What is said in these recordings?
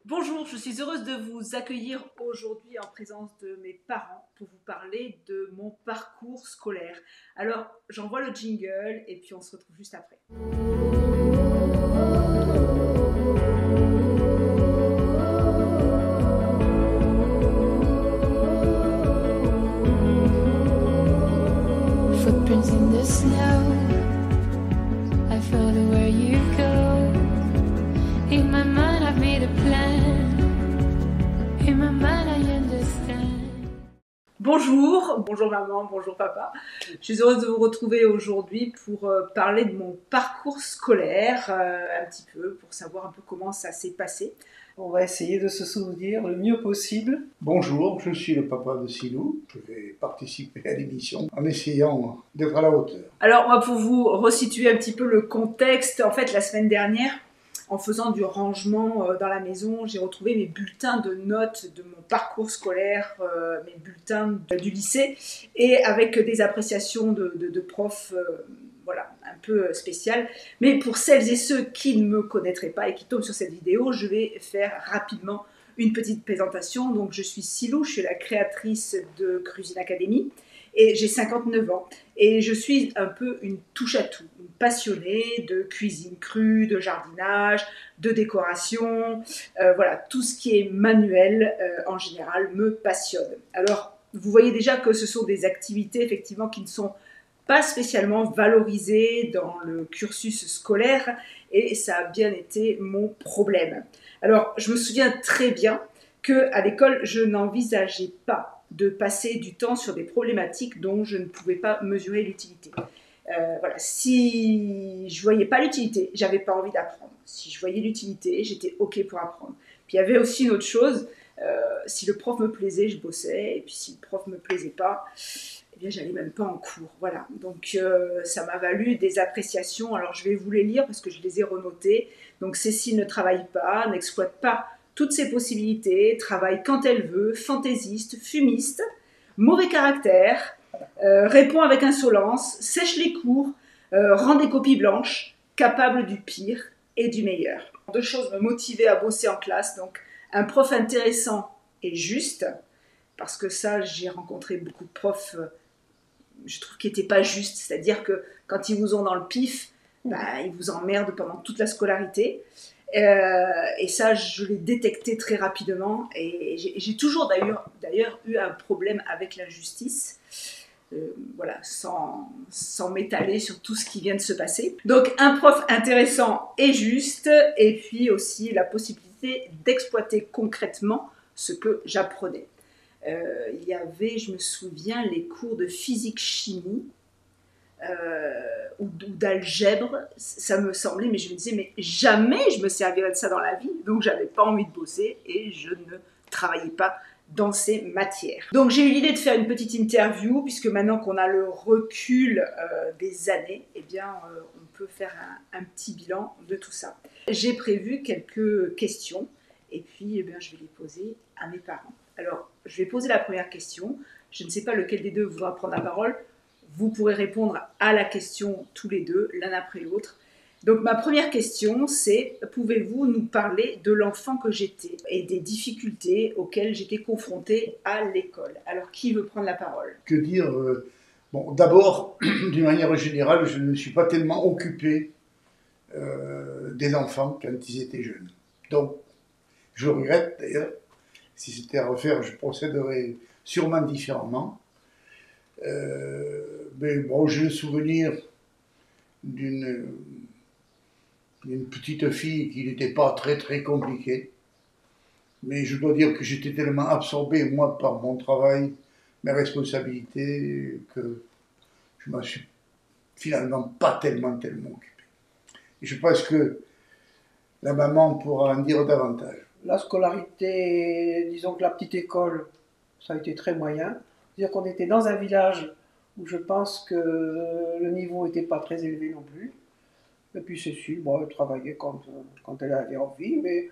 Bonjour, je suis heureuse de vous accueillir aujourd'hui en présence de mes parents pour vous parler de mon parcours scolaire. Alors, j'envoie le jingle et puis on se retrouve juste après. Footprints in the snow, I follow where you go. In my mind I've made a plan. In my mind I understand. Bonjour maman, bonjour papa. Je suis heureuse de vous retrouver aujourd'hui pour parler de mon parcours scolaire, un petit peu, pour savoir un peu comment ça s'est passé. On va essayer de se souvenir le mieux possible. Bonjour, je suis le papa de Silou. Je vais participer à l'émission en essayant d'être à la hauteur. Alors, moi, pour vous resituer un petit peu le contexte, en fait, la semaine dernière, en faisant du rangement dans la maison, j'ai retrouvé mes bulletins de notes de mon parcours scolaire, mes bulletins du lycée, et avec des appréciations de profs, voilà, un peu spéciales. Mais pour celles et ceux qui ne me connaîtraient pas et qui tombent sur cette vidéo, je vais faire rapidement une petite présentation. Donc, je suis Silou, je suis la créatrice de Cuisine Academy. Et j'ai 59 ans et je suis un peu une touche-à-tout, une passionnée de cuisine crue, de jardinage, de décoration, voilà, tout ce qui est manuel en général me passionne. Alors, vous voyez déjà que ce sont des activités effectivement qui ne sont pas spécialement valorisées dans le cursus scolaire et ça a bien été mon problème. Alors, je me souviens très bien qu'à l'école, je n'envisageais pas de passer du temps sur des problématiques dont je ne pouvais pas mesurer l'utilité. Voilà. Si je ne voyais pas l'utilité, j'avais pas envie d'apprendre. Si je voyais l'utilité, j'étais OK pour apprendre. Puis il y avait aussi une autre chose, si le prof me plaisait, je bossais, et puis si le prof ne me plaisait pas, eh bien j'allais même pas en cours. Voilà. Donc ça m'a valu des appréciations. Alors je vais vous les lire parce que je les ai renotées. Donc Cécile ne travaille pas, n'exploite pas toutes ses possibilités, travaille quand elle veut, fantaisiste, fumiste, mauvais caractère, répond avec insolence, sèche les cours, rend des copies blanches, capable du pire et du meilleur. Deux choses me motivaient à bosser en classe, donc un prof intéressant et juste, parce que ça, j'ai rencontré beaucoup de profs, je trouve qu'ils n'étaient pas justes, c'est-à-dire que quand ils vous ont dans le pif, bah, ils vous emmerdent pendant toute la scolarité. Et ça, je l'ai détecté très rapidement. Et j'ai toujours d'ailleurs eu un problème avec l'injustice. Voilà, sans m'étaler sur tout ce qui vient de se passer. Donc, un prof intéressant et juste, et puis aussi la possibilité d'exploiter concrètement ce que j'apprenais. Il y avait, je me souviens, les cours de physique-chimie. Ou d'algèbre, ça me semblait, mais je me disais, mais jamais je me servirais de ça dans la vie, donc j'avais pas envie de bosser et je ne travaillais pas dans ces matières. Donc j'ai eu l'idée de faire une petite interview, puisque maintenant qu'on a le recul des années, eh bien on peut faire un petit bilan de tout ça. J'ai prévu quelques questions, et puis eh bien, je vais les poser à mes parents. Alors, je vais poser la première question, je ne sais pas lequel des deux voudra prendre la parole. Vous pourrez répondre à la question tous les deux, l'un après l'autre. Donc ma première question, c'est pouvez-vous nous parler de l'enfant que j'étais et des difficultés auxquelles j'étais confrontée à l'école? Alors qui veut prendre la parole? Que dire Bon, d'abord, d'une manière générale, je ne me suis pas tellement occupé des enfants quand ils étaient jeunes. Donc, je regrette d'ailleurs. Si c'était à refaire, je procéderais sûrement différemment. Mais bon, j'ai le souvenir d'une petite fille qui n'était pas très très compliquée. Mais je dois dire que j'étais tellement absorbé, moi, par mon travail, mes responsabilités, que je ne m'en suis finalement pas tellement occupé. Et je pense que la maman pourra en dire davantage. La scolarité, disons que la petite école, ça a été très moyen. C'est-à-dire qu'on était dans un village où je pense que le niveau n'était pas très élevé non plus. Et puis Cécile, bon, elle travaillait quand elle avait envie, mais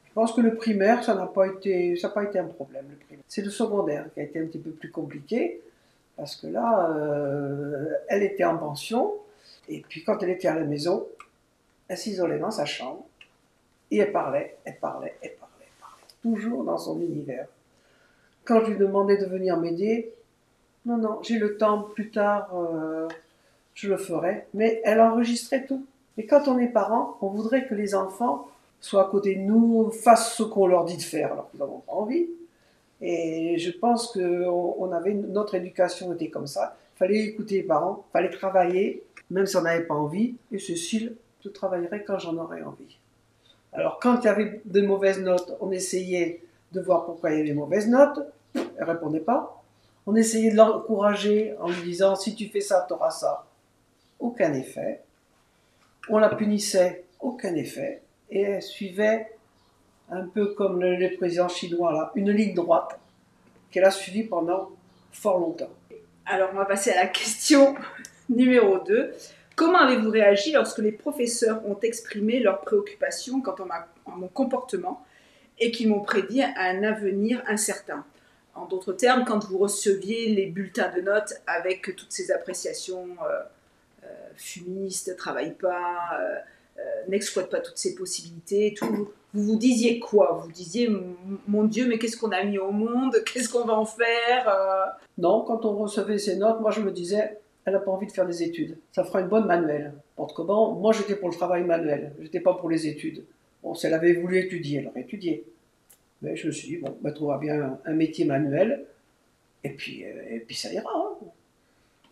je pense que le primaire, ça n'a pas été un problème. C'est le secondaire qui a été un petit peu plus compliqué, parce que là, elle était en pension, et puis quand elle était à la maison, elle s'isolait dans sa chambre, et elle parlait. toujours dans son univers. Quand je lui demandais de venir m'aider, non, non, j'ai le temps, plus tard, je le ferai. Mais elle enregistrait tout. Et quand on est parent, on voudrait que les enfants soient à côté de nous, fassent ce qu'on leur dit de faire, alors qu'ils n'en ont pas envie. Et je pense que notre éducation était comme ça. Il fallait écouter les parents, il fallait travailler, même si on n'avait pas envie. Et Cécile, je travaillerai quand j'en aurais envie. Alors quand il y avait de mauvaises notes, on essayait de voir pourquoi il y avait des mauvaises notes. Elle ne répondait pas. On essayait de l'encourager en lui disant « si tu fais ça, tu auras ça ». Aucun effet. On la punissait, aucun effet. Et elle suivait, un peu comme les présidents chinois, là, une ligne droite qu'elle a suivie pendant fort longtemps. Alors, on va passer à la question numéro 2. Comment avez-vous réagi lorsque les professeurs ont exprimé leurs préoccupations quant à mon comportement et qui m'ont prédit un avenir incertain? En d'autres termes, quand vous receviez les bulletins de notes avec toutes ces appréciations fumiste, travaille pas, n'exploite pas toutes ses possibilités, tout, vous vous disiez quoi? Vous disiez, mon Dieu, mais qu'est-ce qu'on a mis au monde? Qu'est-ce qu'on va en faire? Non, quand on recevait ces notes, moi je me disais, elle n'a pas envie de faire des études. Ça fera une bonne manuelle. N'importe comment, moi j'étais pour le travail manuel, j'étais pas pour les études. Bon, si elle avait voulu étudier, elle aurait étudié. Mais je me suis dit, bon, elle trouvera bien un métier manuel, et puis ça ira. Hein.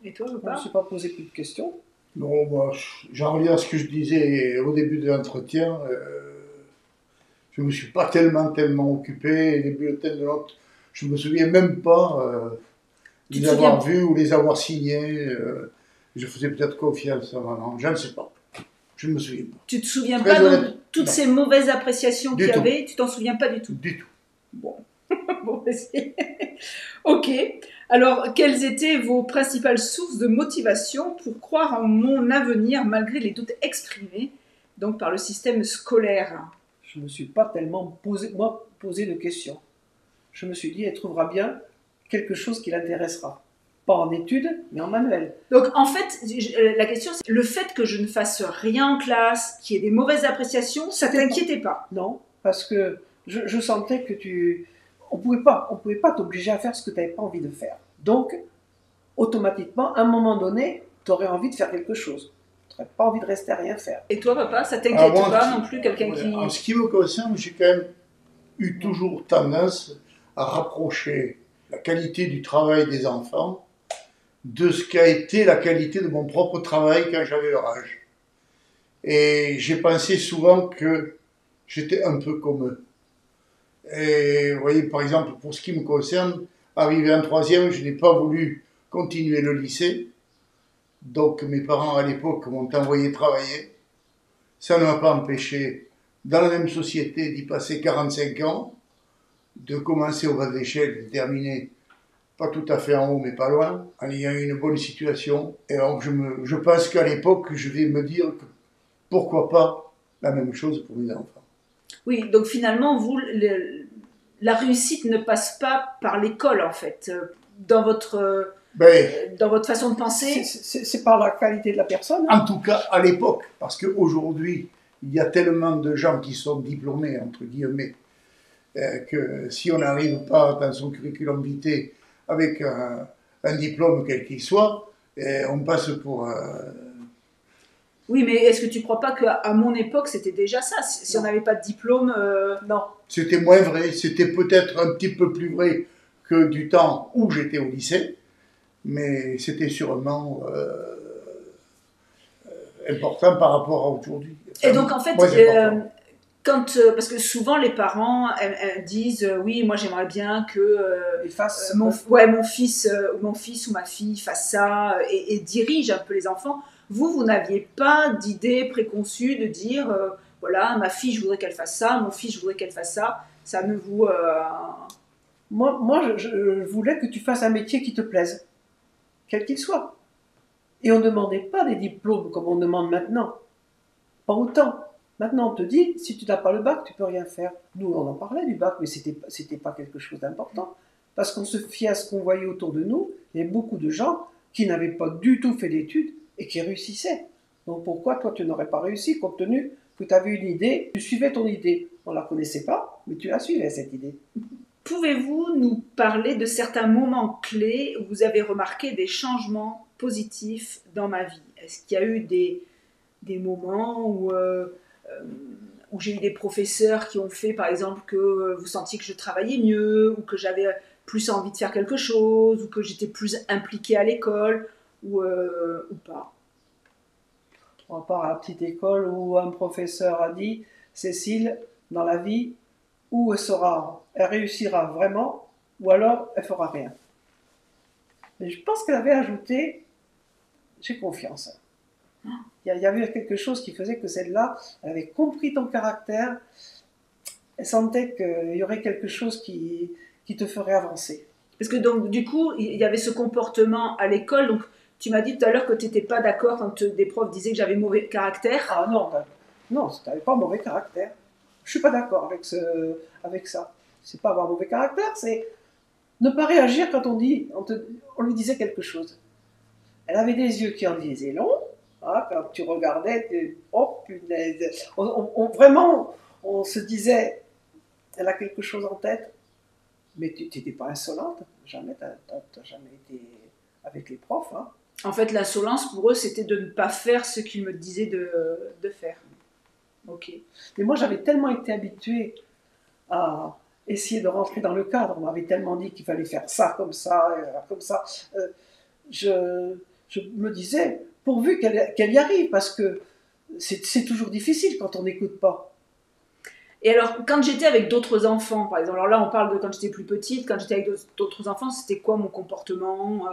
Et toi, je ne me suis pas posé plus de questions. Non, moi, j'en reviens à ce que je disais au début de l'entretien. Je ne me suis pas tellement occupé. Les bulletins de notes, je ne me souviens même pas les avoir vus ou les avoir signés. Je faisais peut-être confiance à maman. Je ne sais pas. Je ne me souviens pas. Tu ne te souviens pas de toutes ces mauvaises appréciations qu'il y avait? Tu t'en souviens pas du tout? Du tout. Bon. Bon, ok. Alors, quelles étaient vos principales sources de motivation pour croire en mon avenir malgré les doutes exprimés donc par le système scolaire? Je ne me suis pas tellement posé de questions. Je me suis dit, elle trouvera bien quelque chose qui l'intéressera. Pas en études, mais en manuel. Donc, en fait, la question, c'est le fait que je ne fasse rien en classe, qu'il y ait des mauvaises appréciations, ça t'inquiétait pas? Non, parce que je sentais que on pouvait pas t'obliger à faire ce que tu n'avais pas envie de faire. Donc, automatiquement, à un moment donné, tu aurais envie de faire quelque chose. Tu n'aurais pas envie de rester à rien faire. Et toi, papa, ça t'inquiète pas non plus, quelqu'un qui... En ce qui me concerne, j'ai quand même eu toujours tendance à rapprocher la qualité du travail des enfants de ce qu'a été la qualité de mon propre travail quand j'avais leur âge. Et j'ai pensé souvent que j'étais un peu comme eux. Et vous voyez, par exemple, pour ce qui me concerne, arrivé en troisième, je n'ai pas voulu continuer le lycée. Donc mes parents à l'époque m'ont envoyé travailler. Ça ne m'a pas empêché, dans la même société, d'y passer 45 ans, de commencer au bas de l'échelle, de terminer pas tout à fait en haut, mais pas loin, en ayant une bonne situation. Et donc je pense qu'à l'époque, je vais me dire que pourquoi pas la même chose pour mes enfants. Oui, donc finalement, vous, la réussite ne passe pas par l'école, en fait, dans votre façon de penser. C'est par la qualité de la personne. En tout cas, à l'époque, parce qu'aujourd'hui, il y a tellement de gens qui sont diplômés, entre guillemets, que si on n'arrive pas dans son curriculum vitae avec un diplôme quel qu'il soit, on passe pour... Oui, mais est-ce que tu ne crois pas qu'à mon époque, c'était déjà ça? Si on n'avait pas de diplôme, non. C'était moins vrai. C'était peut-être un petit peu plus vrai que du temps où j'étais au lycée, mais c'était sûrement important par rapport à aujourd'hui. Enfin, et donc, en fait, parce que souvent les parents disent oui, moi j'aimerais bien que mon fils ou ma fille fasse ça et dirige un peu les enfants. Vous n'aviez pas d'idée préconçue de dire voilà, ma fille je voudrais qu'elle fasse ça, mon fils je voudrais qu'elle fasse ça. Ça ne vous... Moi je voulais que tu fasses un métier qui te plaise, quel qu'il soit. Et on ne demandait pas des diplômes comme on demande maintenant. Pas autant. Maintenant, on te dit, si tu n'as pas le bac, tu ne peux rien faire. Nous, on en parlait du bac, mais ce n'était pas quelque chose d'important. Parce qu'on se fiait à ce qu'on voyait autour de nous. Il y avait beaucoup de gens qui n'avaient pas du tout fait d'études et qui réussissaient. Donc pourquoi toi, tu n'aurais pas réussi, compte tenu que tu avais une idée, tu suivais ton idée. On ne la connaissait pas, mais tu la suivais, cette idée. Pouvez-vous nous parler de certains moments clés où vous avez remarqué des changements positifs dans ma vie? Est-ce qu'il y a eu des moments où j'ai eu des professeurs qui ont fait, par exemple, que vous sentiez que je travaillais mieux, ou que j'avais plus envie de faire quelque chose, ou que j'étais plus impliquée à l'école, ou pas? On part à la petite école où un professeur a dit « Cécile, dans la vie, ou elle réussira vraiment, ou alors elle fera rien. » Mais je pense qu'elle avait ajouté « J'ai confiance. » Il y avait quelque chose qui faisait que celle-là, elle avait compris ton caractère, elle sentait qu'il y aurait quelque chose qui te ferait avancer. Parce que donc, du coup, il y avait ce comportement à l'école. Donc, tu m'as dit tout à l'heure que tu n'étais pas d'accord quand des profs disaient que j'avais mauvais caractère. Ah non, non, tu n'avais pas mauvais caractère. Je ne suis pas d'accord avec ça. C'est pas avoir mauvais caractère, c'est ne pas réagir quand on lui disait quelque chose. Elle avait des yeux qui en disaient long. Ah, quand tu regardais, oh punaise. Vraiment, on se disait, elle a quelque chose en tête. Mais tu n'étais pas insolente. Jamais, tu n'as jamais été avec les profs. Hein. En fait, l'insolence, pour eux, c'était de ne pas faire ce qu'ils me disaient de faire. Ok. Mais moi, j'avais tellement été habituée à essayer de rentrer dans le cadre. On m'avait tellement dit qu'il fallait faire ça, comme ça, comme ça. Je me disais, pourvu qu'elle y arrive, parce que c'est toujours difficile quand on n'écoute pas. Et alors, quand j'étais avec d'autres enfants, par exemple, alors là, on parle de quand j'étais plus petite, quand j'étais avec d'autres enfants, c'était quoi mon comportement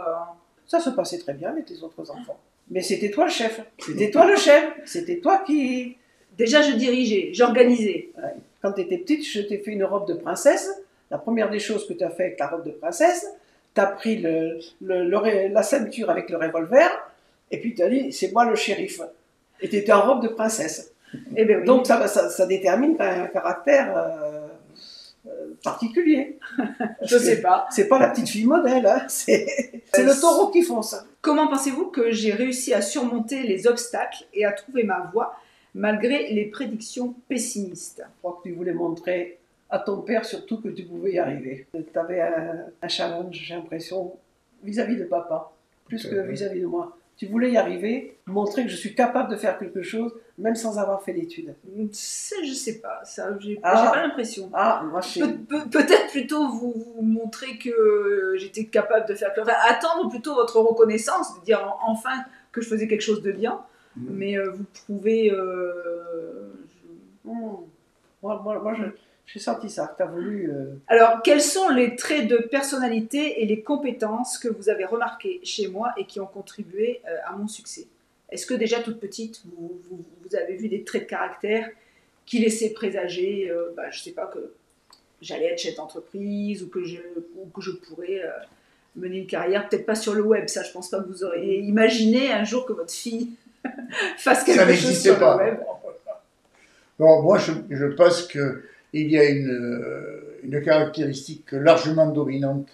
Ça se passait très bien avec les autres enfants. Mais c'était toi le chef. C'était toi le chef. C'était toi qui... Déjà, je dirigeais, j'organisais. Ouais. Quand tu étais petite, je t'ai fait une robe de princesse. La première des choses que tu as fait avec la robe de princesse, tu as pris la ceinture avec le revolver, et puis tu as dit, c'est moi le shérif. Et tu étais en robe de princesse. Eh ben oui. Donc ça détermine un caractère particulier. Je sais pas. C'est pas la petite fille modèle, hein. C'est le taureau qui fonce. Comment pensez-vous que j'ai réussi à surmonter les obstacles et à trouver ma voie malgré les prédictions pessimistes? Je crois que tu voulais montrer à ton père surtout que tu pouvais y arriver. Tu avais un challenge, j'ai l'impression, vis-à-vis de papa, plus que vis-à-vis de moi. Tu voulais y arriver, montrer que je suis capable de faire quelque chose, même sans avoir fait d'études. Je sais pas, ça, j'ai pas l'impression. Ah, moi je sais. Peut-être plutôt vous montrer que j'étais capable de faire... Enfin, attendre plutôt votre reconnaissance, de dire enfin que je faisais quelque chose de bien, mais vous prouvez... Moi, j'ai senti ça, que tu as voulu... Alors, quels sont les traits de personnalité et les compétences que vous avez remarquées chez moi et qui ont contribué à mon succès? Est-ce que déjà toute petite, vous avez vu des traits de caractère qui laissaient présager, je sais pas, que j'allais être chef d'entreprise ou que je pourrais mener une carrière, peut-être pas sur le web, ça je pense pas que vous auriez imaginé un jour que votre fille fasse quelque chose sur le web. Non, moi je pense que il y a une caractéristique largement dominante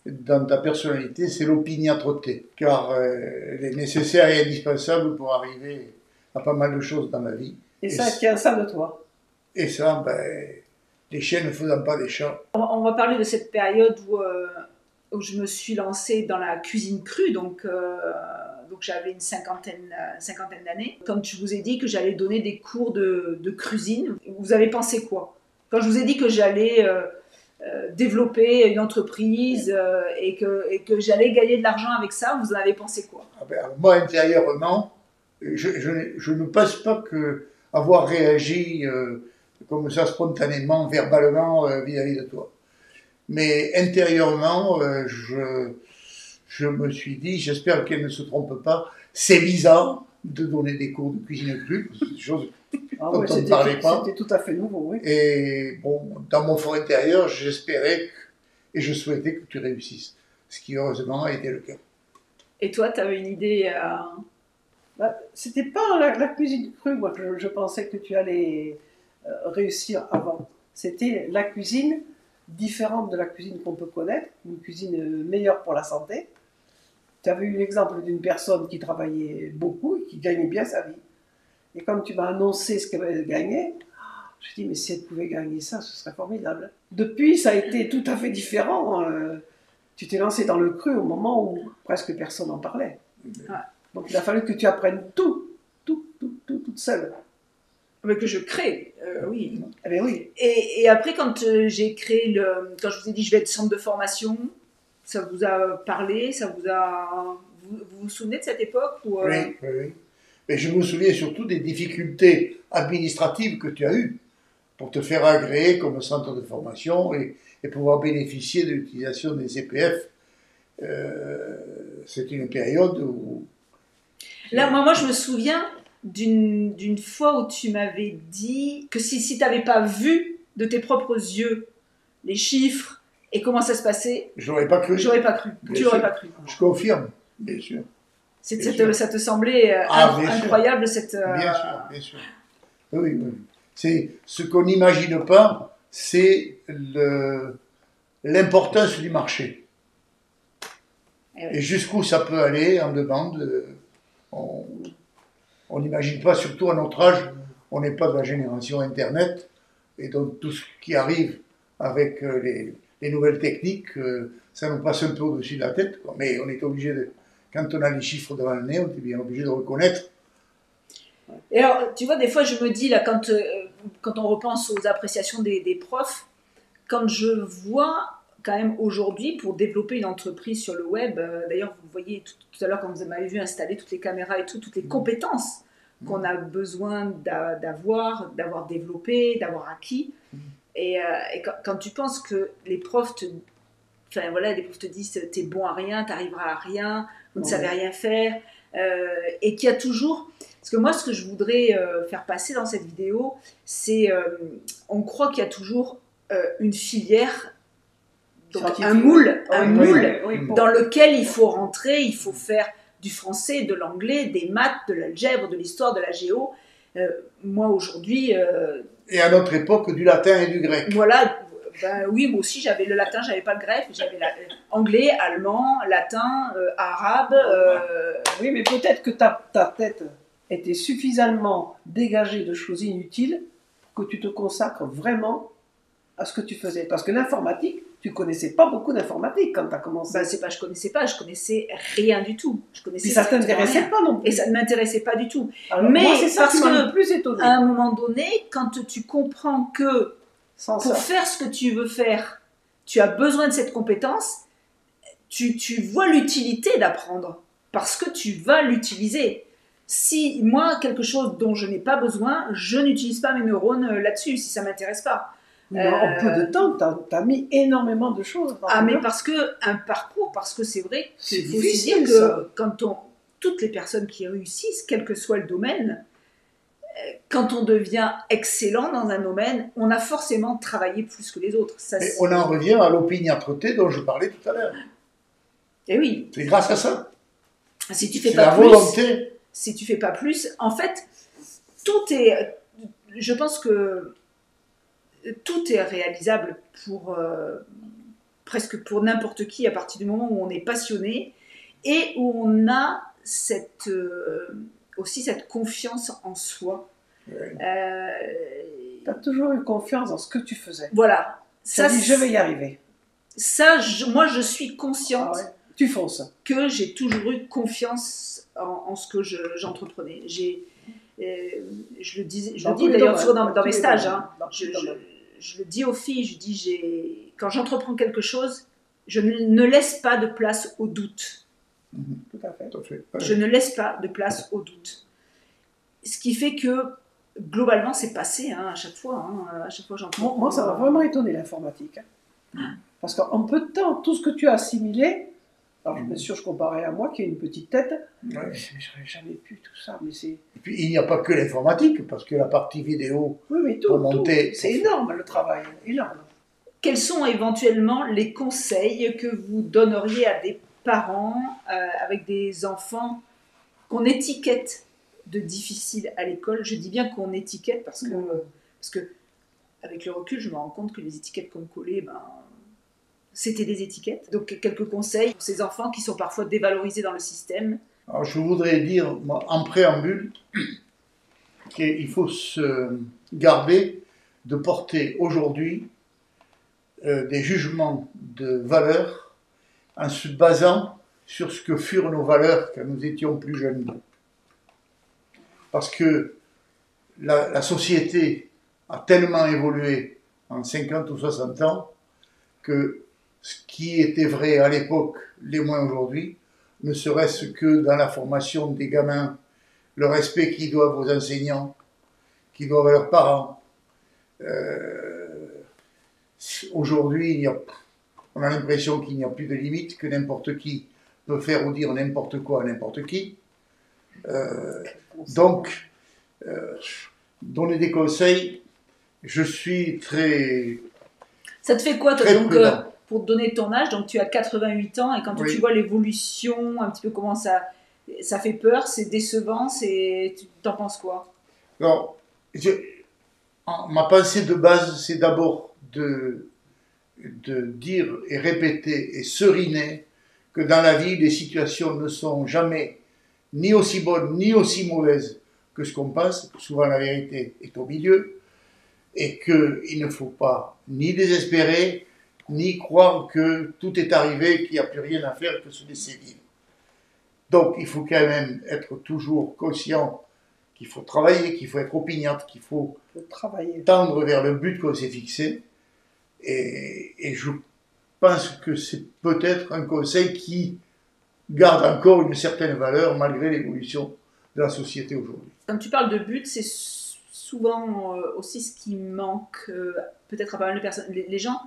dans ta personnalité, c'est l'opiniâtreté, car elle est nécessaire et indispensable pour arriver à pas mal de choses dans la vie. Et ça tient ça de toi. Et ça, les chiens ne faisant pas des chats. On va parler de cette période où je me suis lancée dans la cuisine crue, donc j'avais une cinquantaine d'années. Quand je vous ai dit que j'allais donner des cours de cuisine, vous avez pensé quoi? Quand je vous ai dit que j'allais développer une entreprise et que j'allais gagner de l'argent avec ça, vous en avez pensé quoi? Moi, intérieurement, je ne pense pas avoir réagi comme ça spontanément, verbalement vis-à-vis de toi. Mais intérieurement, je me suis dit, j'espère qu'elle ne se trompe pas, c'est bizarre de donner des cours de cuisine crue, c'est des choses dont on ne parlait pas. C'était tout à fait nouveau, oui. Et bon, dans mon fort intérieur, j'espérais et je souhaitais que tu réussisses, ce qui heureusement a été le cas. Et toi, tu avais une idée c'était pas la cuisine crue, moi, je pensais que tu allais réussir avant. C'était la cuisine différente de la cuisine qu'on peut connaître, une cuisine meilleure pour la santé. Tu avais eu l'exemple d'une personne qui travaillait beaucoup et qui gagnait bien sa vie. Et quand tu m'as annoncé ce qu'elle gagnait, Je dis, mais si elle pouvait gagner ça, ce serait formidable. Depuis, ça a été tout à fait différent. Tu t'es lancé dans le creux au moment où presque personne n'en parlait. Ouais. Donc il a fallu que tu apprennes tout, toute seule. Mais que je crée, oui. Eh bien oui. Et après, quand j'ai créé quand je vous ai dit je vais être centre de formation, ça vous a parlé, vous vous souvenez de cette époque ou, Oui, oui, oui. Mais je me souviens surtout des difficultés administratives que tu as eues pour te faire agréer comme centre de formation et pouvoir bénéficier de l'utilisation des CPF. C'est une période où... Là, moi, je me souviens d'une fois où tu m'avais dit que si tu n'avais pas vu de tes propres yeux les chiffres et comment ça se passait, j'aurais pas cru. J'aurais pas cru. Bien Tu l'aurais sûr. pas cru. Je confirme, bien sûr. Ça te semblait bien incroyable sûr. cette. Bien sûr, bien sûr. Oui, oui. C'est ce qu'on n'imagine pas, c'est l'importance du marché. Et jusqu'où ça peut aller en demande. On n'imagine pas, surtout à notre âge, on n'est pas de la génération Internet, et donc tout ce qui arrive avec les nouvelles techniques, ça nous passe un peu au-dessus de la tête, quoi. Mais on est obligé de, quand on a les chiffres devant le nez, on est bien obligé de reconnaître. Et alors, tu vois, des fois, je me dis, là, quand on repense aux appréciations des profs, quand je vois quand même aujourd'hui, pour développer une entreprise sur le web, d'ailleurs, vous voyez tout à l'heure, quand vous m'avez vu installer toutes les caméras et toutes les compétences qu'on a besoin d'avoir développées, d'avoir acquis. Et quand tu penses que les profs les profs te disent t'es bon à rien, t'arriveras à rien, vous ne savez rien faire, et qu'il y a toujours... Parce que moi, ce que je voudrais faire passer dans cette vidéo, c'est on croit qu'il y a toujours une filière, donc un moule dans lequel il faut rentrer, il faut faire du français, de l'anglais, des maths, de l'algèbre, de l'histoire, de la géo. Moi, aujourd'hui... et à notre époque, du latin et du grec. Voilà, oui, moi aussi, j'avais le latin, j'avais pas le grec, j'avais anglais, allemand, latin, arabe... Oui, mais peut-être que ta tête était suffisamment dégagée de choses inutiles pour que tu te consacres vraiment à ce que tu faisais. Parce que l'informatique, tu connaissais pas beaucoup d'informatique quand tu as commencé. C'est pas je connaissais rien du tout. Puis ça t'intéressait pas non plus. Et ça ne m'intéressait pas du tout. Alors, mais moi, c'est ça parce qui m'a que le plus étonné. à un moment donné, quand tu comprends que pour faire ce que tu veux faire, tu as besoin de cette compétence, tu vois l'utilité d'apprendre parce que tu vas l'utiliser. Si moi, quelque chose dont je n'ai pas besoin, je n'utilise pas mes neurones là-dessus si ça ne m'intéresse pas. Mais en peu de temps, tu as mis énormément de choses. Mais parce que c'est vrai, c'est faut aussi dire que toutes les personnes qui réussissent, quel que soit le domaine, quand on devient excellent dans un domaine, on a forcément travaillé plus que les autres. Et on en revient à l'opiniâtreté dont je parlais tout à l'heure. Et oui. C'est grâce à ça. Si tu fais pas la volonté. Si tu fais pas plus, en fait, tout est. Je pense que tout est réalisable presque pour n'importe qui à partir du moment où on est passionné et où on a aussi cette confiance en soi. Oui. Tu as toujours eu confiance dans ce que tu faisais. Voilà. Ça dit, je vais y arriver. Ça, moi, je suis consciente tu fonces. Que j'ai toujours eu confiance en ce que j'entreprenais. Je le dis d'ailleurs souvent dans mes stages. Je le dis aux filles, je dis, quand j'entreprends quelque chose, je ne laisse pas de place au doute. Tout à fait. Ouais. Je ne laisse pas de place au doute. Ce qui fait que, globalement, c'est passé à chaque fois. À chaque fois j'entreprends. Moi, ça m'a vraiment étonné l'informatique. Parce qu'en peu de temps, tout ce que tu as assimilé, alors bien sûr, je comparais à moi qui ai une petite tête, mais j'aurais jamais pu tout ça. Et puis il n'y a pas que l'informatique, parce que la partie vidéo, mais tout, c'est énorme le travail, énorme. Quels sont éventuellement les conseils que vous donneriez à des parents avec des enfants qu'on étiquette de difficiles à l'école? Je dis bien qu'on étiquette parce que avec le recul, je me rends compte que les étiquettes qu'on me collait, c'était des étiquettes. Donc, quelques conseils pour ces enfants qui sont parfois dévalorisés dans le système. Alors, je voudrais dire, moi, en préambule, qu'il faut se garder de porter aujourd'hui des jugements de valeur en se basant sur ce que furent nos valeurs quand nous étions plus jeunes. Parce que la société a tellement évolué en 50 ou 60 ans que ce qui était vrai à l'époque l'est moins aujourd'hui, ne serait-ce que dans la formation des gamins, le respect qu'ils doivent aux enseignants, qu'ils doivent à leurs parents. Aujourd'hui, on a l'impression qu'il n'y a plus de limite, que n'importe qui peut faire ou dire n'importe quoi à n'importe qui. Donc, donner des conseils, je suis très... Ça te fait quoi, toi, Très donc, prudent. pour te donner ton âge, donc tu as 88 ans, et quand Oui. tu vois l'évolution, un petit peu comment ça fait peur, c'est décevant, tu t'en penses quoi? Alors, ma pensée de base, c'est d'abord de dire et répéter et seriner que dans la vie, les situations ne sont jamais ni aussi bonnes ni aussi mauvaises que ce qu'on pense. Souvent, la vérité est au milieu. Et qu'il ne faut pas ni désespérer, ni croire que tout est arrivé, qu'il n'y a plus rien à faire que se laisser vivre. Donc, il faut quand même être toujours conscient qu'il faut travailler, qu'il faut être opiniâtre, qu'il faut travailler. tendre vers le but qu'on s'est fixé. Et je pense que c'est peut-être un conseil qui garde encore une certaine valeur malgré l'évolution de la société aujourd'hui. Quand tu parles de but, c'est souvent aussi ce qui manque peut-être à pas mal de personnes. Les gens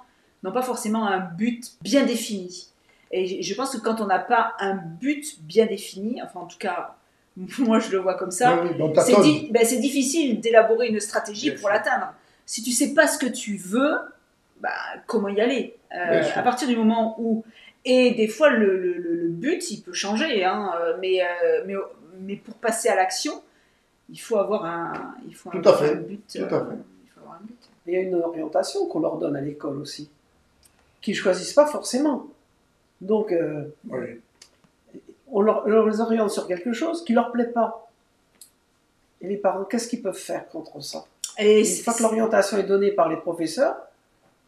n'ont pas forcément un but bien défini. Et je pense que quand on n'a pas un but bien défini, enfin en tout cas, moi je le vois comme ça, Oui, donc t'attends. c'est difficile d'élaborer une stratégie Bien pour sûr. l'atteindre. Si tu sais pas ce que tu veux, comment y aller Bien sûr. à partir du moment où... Et des fois, le but, il peut changer, hein, mais pour passer à l'action, il faut avoir un but. Tout à fait. Il faut avoir un but. Il y a une orientation qu'on leur donne à l'école aussi, qu'ils ne choisissent pas forcément. Donc, Oui. on les oriente sur quelque chose qui ne leur plaît pas. Et les parents, qu'est-ce qu'ils peuvent faire contre ça? Et Une fois que l'orientation est donnée par les professeurs,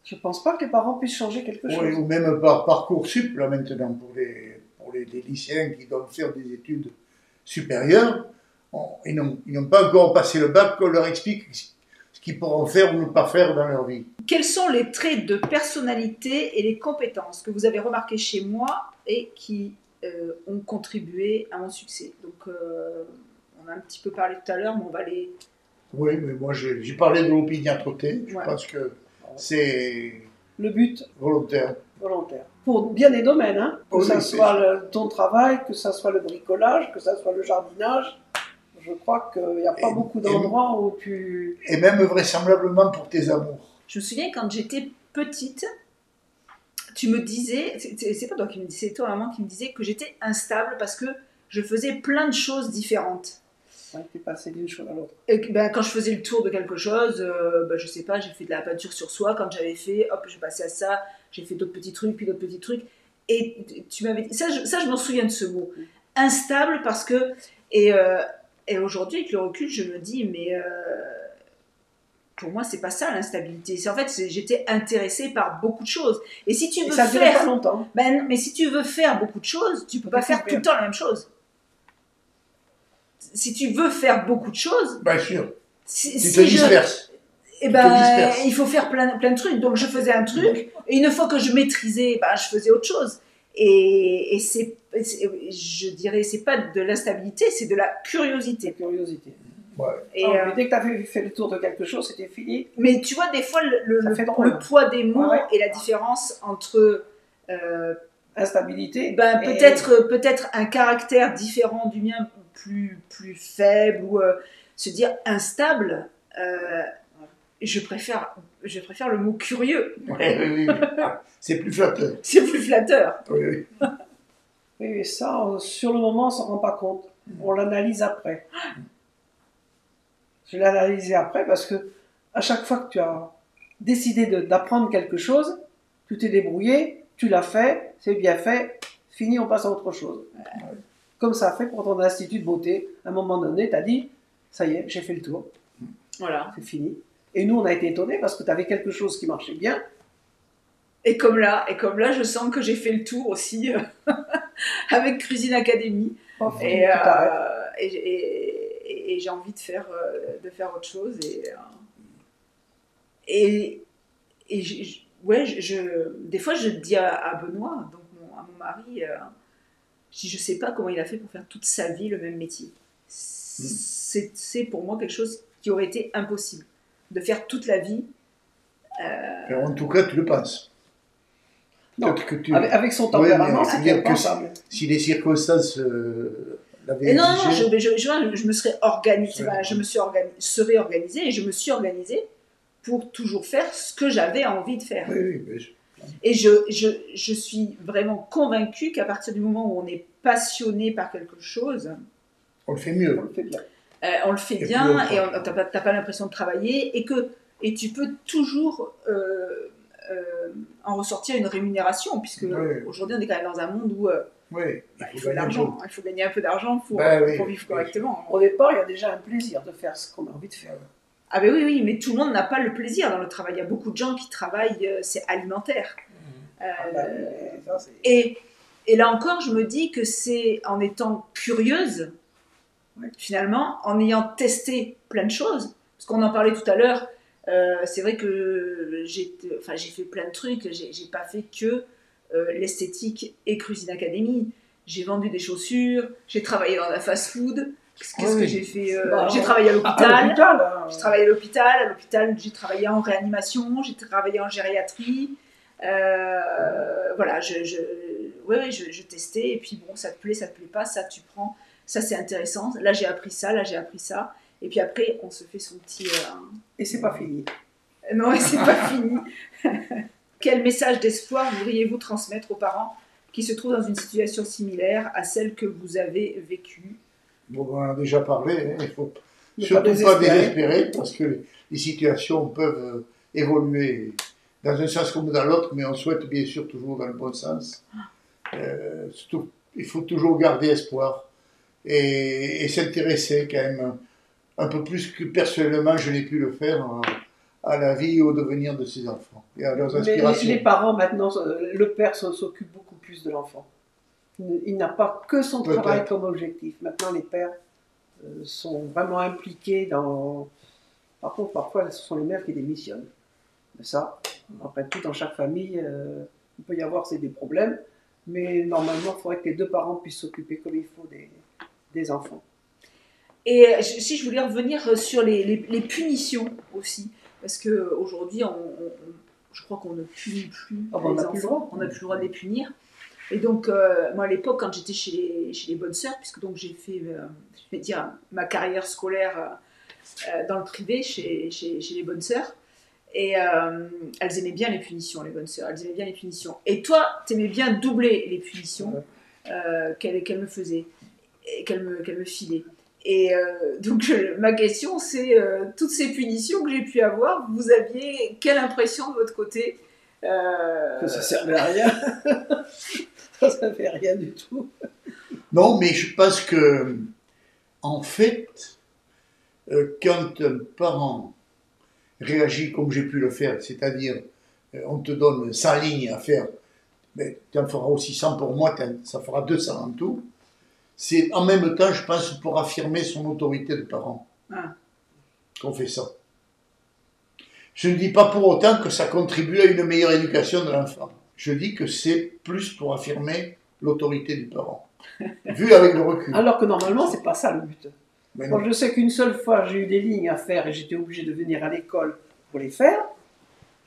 je ne pense pas que les parents puissent changer quelque chose. Oui, ou même par Parcoursup, là maintenant, pour les lycéens qui doivent faire des études supérieures, ils n'ont pas encore passé le bac, qu'on leur explique ce qu'ils pourront faire ou ne pas faire dans leur vie. quels sont les traits de personnalité et les compétences que vous avez remarquées chez moi et qui ont contribué à mon succès? Donc, on a un petit peu parlé tout à l'heure, mais on va les... Oui, mais moi j'ai parlé de l'opiniâtreté, je Ouais. pense que c'est Le but volontaire. volontaire. Pour bien des domaines, hein, que Oui, ce c'est soit ton travail, que ce soit le bricolage, que ce soit le jardinage. Je crois qu'il n'y a pas beaucoup d'endroits où tu... Et même vraisemblablement pour tes amours. Je me souviens quand j'étais petite, tu me disais, c'est pas toi qui me disais, c'est toi maman qui me disais que j'étais instable parce que je faisais plein de choses différentes. Ouais, tu es passé d'une chose à l'autre. Et quand je faisais le tour de quelque chose, je sais pas, j'ai fait de la peinture sur soie, quand j'avais fait, hop, je passais à ça, j'ai fait d'autres petits trucs, puis d'autres petits trucs. Et tu m'avais dit, ça je m'en souviens de ce mot, instable parce que, et aujourd'hui avec le recul je me dis, mais pour moi c'est pas ça l'instabilité, c'est en fait j'étais intéressée par beaucoup de choses. Et si tu veux ça ne durait pas faire, longtemps. mais si tu veux faire beaucoup de choses, tu peux pas faire tout le temps la même chose. Si tu veux faire beaucoup de choses, Bien sûr, tu te si disperses. eh te ben, disperses. il faut faire plein de trucs. Donc, je faisais un truc, et une fois que je maîtrisais, je faisais autre chose. Et je dirais, c'est pas de l'instabilité, c'est de la curiosité. Curiosité. Ouais. Et, Mais dès que tu as fait le tour de quelque chose, c'était fini. mais tu vois, des fois, Ça fait drôle. le poids des mots Ouais. et la différence entre Instabilité. et- peut-être un caractère différent du mien, plus faible, ou se dire instable. Je préfère le mot curieux. Ouais, oui. C'est plus flatteur. C'est plus flatteur. Oui, oui. Oui, ça, sur le moment, on ne s'en rend pas compte. On l'analyse après. Je l'ai analysé après parce que à chaque fois que tu as décidé d'apprendre quelque chose, tu t'es débrouillé, tu l'as fait, c'est bien fait, fini, on passe à autre chose. Comme ça a fait pour ton institut de beauté. À un moment donné, tu as dit, ça y est, j'ai fait le tour, Voilà. c'est fini. Et nous, on a été étonnés parce que tu avais quelque chose qui marchait bien. Et comme là, je sens que j'ai fait le tour aussi avec Cuisine Academy. Oh, Et, tout arrête. et j'ai envie de faire autre chose. Ouais, des fois, je dis à Benoît, donc à mon mari, je dis, je sais pas comment il a fait pour faire toute sa vie le même métier. C'est pour moi quelque chose qui aurait été impossible. De faire toute la vie. Et en tout cas, tu le penses. Non, Que tu... avec son tempérament, mais c'est c'est-à-dire que impensable. si les circonstances l'avaient Et non, exigé... je me serais organisée, serais organisée et je me suis organisée pour toujours faire ce que j'avais envie de faire. Oui, bien sûr. Et je suis vraiment convaincue qu'à partir du moment où on est passionné par quelque chose, On le fait mieux. On le fait bien. on le fait Et bien puis, et t'as pas l'impression de travailler et tu peux toujours en ressortir une rémunération puisque Oui. aujourd'hui on est quand même dans un monde où Oui, il faut de l'argent, il faut gagner un peu d'argent pour oui, vivre correctement. Au départ, il y a déjà un plaisir de faire ce qu'on a envie de faire. Ah ben oui, mais tout le monde n'a pas le plaisir dans le travail. Il y a beaucoup de gens qui travaillent, c'est alimentaire. Ça, c'est- Et là encore, je me dis que c'est en étant curieuse, finalement, en ayant testé plein de choses, parce qu'on en parlait tout à l'heure, c'est vrai que j'ai fait plein de trucs, j'ai pas fait que l'esthétique et Cuisine Academy. J'ai vendu des chaussures, j'ai travaillé dans un fast-food. Qu'est-ce que j'ai fait j'ai travaillé à l'hôpital. J'ai travaillé à l'hôpital. À l'hôpital, j'ai travaillé en réanimation, j'ai travaillé en gériatrie. Voilà, je testais. Et puis bon, ça te plaît pas, ça tu prends. Ça c'est intéressant. Là j'ai appris ça, là j'ai appris ça. Et puis après, on se fait son petit. Et c'est pas fini. Non, et c'est pas fini. Quel message d'espoir voudriez-vous transmettre aux parents qui se trouvent dans une situation similaire à celle que vous avez vécue? Bon, on en a déjà parlé, hein. Il ne faut Ne surtout pas pas désespérer. désespérer parce que les situations peuvent évoluer dans un sens comme dans l'autre, mais on souhaite bien sûr toujours dans le bon sens. Surtout, il faut toujours garder espoir et s'intéresser quand même un peu plus que personnellement je n'ai pu le faire à la vie et au devenir de ses enfants et à leurs Mais aspirations. les parents, maintenant, le père s'occupe beaucoup plus de l'enfant. Il n'a pas que son Peut-être. travail comme objectif. Maintenant, les pères sont vraiment impliqués dans... Par contre, parfois, ce sont les mères qui démissionnent. Mais ça, après tout, dans chaque famille, il peut y avoir des problèmes. Mais normalement, il faudrait que les deux parents puissent s'occuper comme il faut des enfants. Et si je voulais revenir sur les punitions aussi, parce qu'aujourd'hui, je crois qu'on ne punit plus Ah bon, on les n'a plus le enfants, droit. on n'a plus le droit de les punir. Et donc, moi à l'époque, quand j'étais chez les bonnes sœurs, puisque donc j'ai fait, je vais dire, ma carrière scolaire dans le privé chez les bonnes sœurs, et elles aimaient bien les punitions, les bonnes sœurs, elles aimaient bien les punitions. Et toi, tu aimais bien doubler les punitions qu'elles me faisaient, et qu'elles me filaient. Et donc, ma question, c'est toutes ces punitions que j'ai pu avoir, vous aviez quelle impression de votre côté Que ça servait à rien. Ça ne fait rien du tout. Non, mais je pense que, en fait, quand un parent réagit comme j'ai pu le faire, c'est-à-dire on te donne 100 lignes à faire, mais tu en feras aussi 100 pour moi, ça fera 200 en tout, c'est en même temps, je pense, pour affirmer son autorité de parent qu'on fait ça. Je ne dis pas pour autant que ça contribue à une meilleure éducation de l'enfant. Je dis que c'est plus pour affirmer l'autorité du parent, vu avec le recul. Alors que normalement, c'est pas ça le but. Mais Quand non. je sais qu'une seule fois, j'ai eu des lignes à faire et j'étais obligé de venir à l'école pour les faire,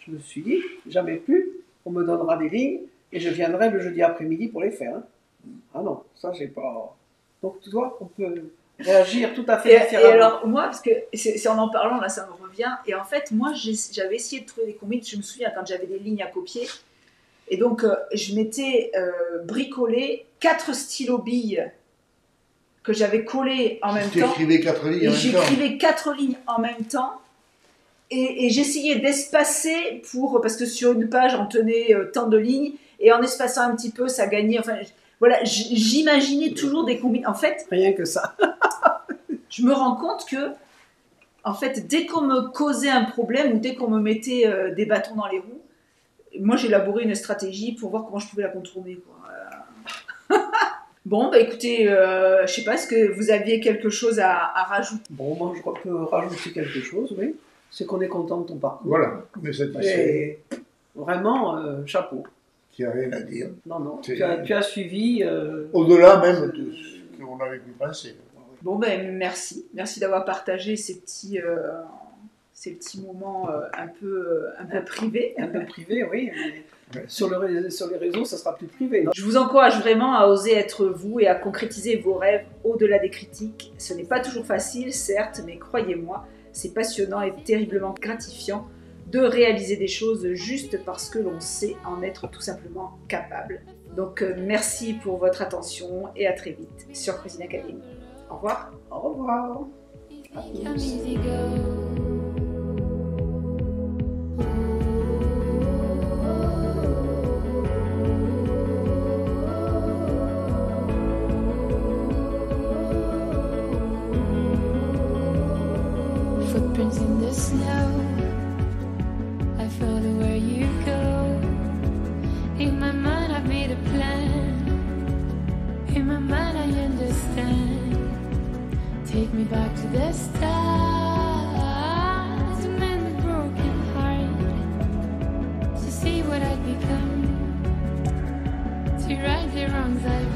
je me suis dit, jamais plus, on me donnera des lignes et je viendrai le jeudi après-midi pour les faire. Ah non, ça, j'ai pas... Donc, tu vois, on peut réagir tout à fait Et différemment. alors, moi, parce que c'est en parlant, là, ça me revient. Et en fait, moi, j'avais essayé de trouver des combines. Je me souviens quand j'avais des lignes à copier. Et donc, je m'étais bricolé 4 stylos billes que j'avais collés en même Tu temps. écrivais 4 lignes en même temps. J'écrivais 4 lignes en même temps. Et j'essayais d'espacer parce que sur une page, on tenait tant de lignes. Et en espaçant un petit peu, ça gagnait. Enfin, voilà, j'imaginais toujours des combines. En fait, Rien que ça. je me rends compte que En fait, dès qu'on me causait un problème ou dès qu'on me mettait des bâtons dans les roues, moi j'élaborais une stratégie pour voir comment je pouvais la contourner, quoi. Bon, bah écoutez, je sais pas, est-ce que vous aviez quelque chose à rajouter? Bon, moi je peux rajouter quelque chose, oui. C'est qu'on est content de ton parcours. Voilà, mais satisfait. Et vraiment, chapeau. Il n'y a rien à dire. Non, C'est- tu as suivi. Au-delà même de ce qu'on avait pu penser. Bon, ben merci. Merci d'avoir partagé ces petits moments un peu privés. Un peu privé, oui. Mais sur les réseaux, ça sera plus privé. Non, Je vous encourage vraiment à oser être vous et à concrétiser vos rêves au-delà des critiques. Ce n'est pas toujours facile, certes, mais croyez-moi, c'est passionnant et terriblement gratifiant de réaliser des choses juste parce que l'on sait en être tout simplement capable. Donc merci pour votre attention et à très vite sur Cuisine Academy. Au revoir. Au revoir. À Come tous. easy go. Footprints in the snow. I follow where you go. In my mind, I've made a plan. In my mind, I understand. Take me back to the start. To mend the broken heart. To see what I've become. To right the wrongs I've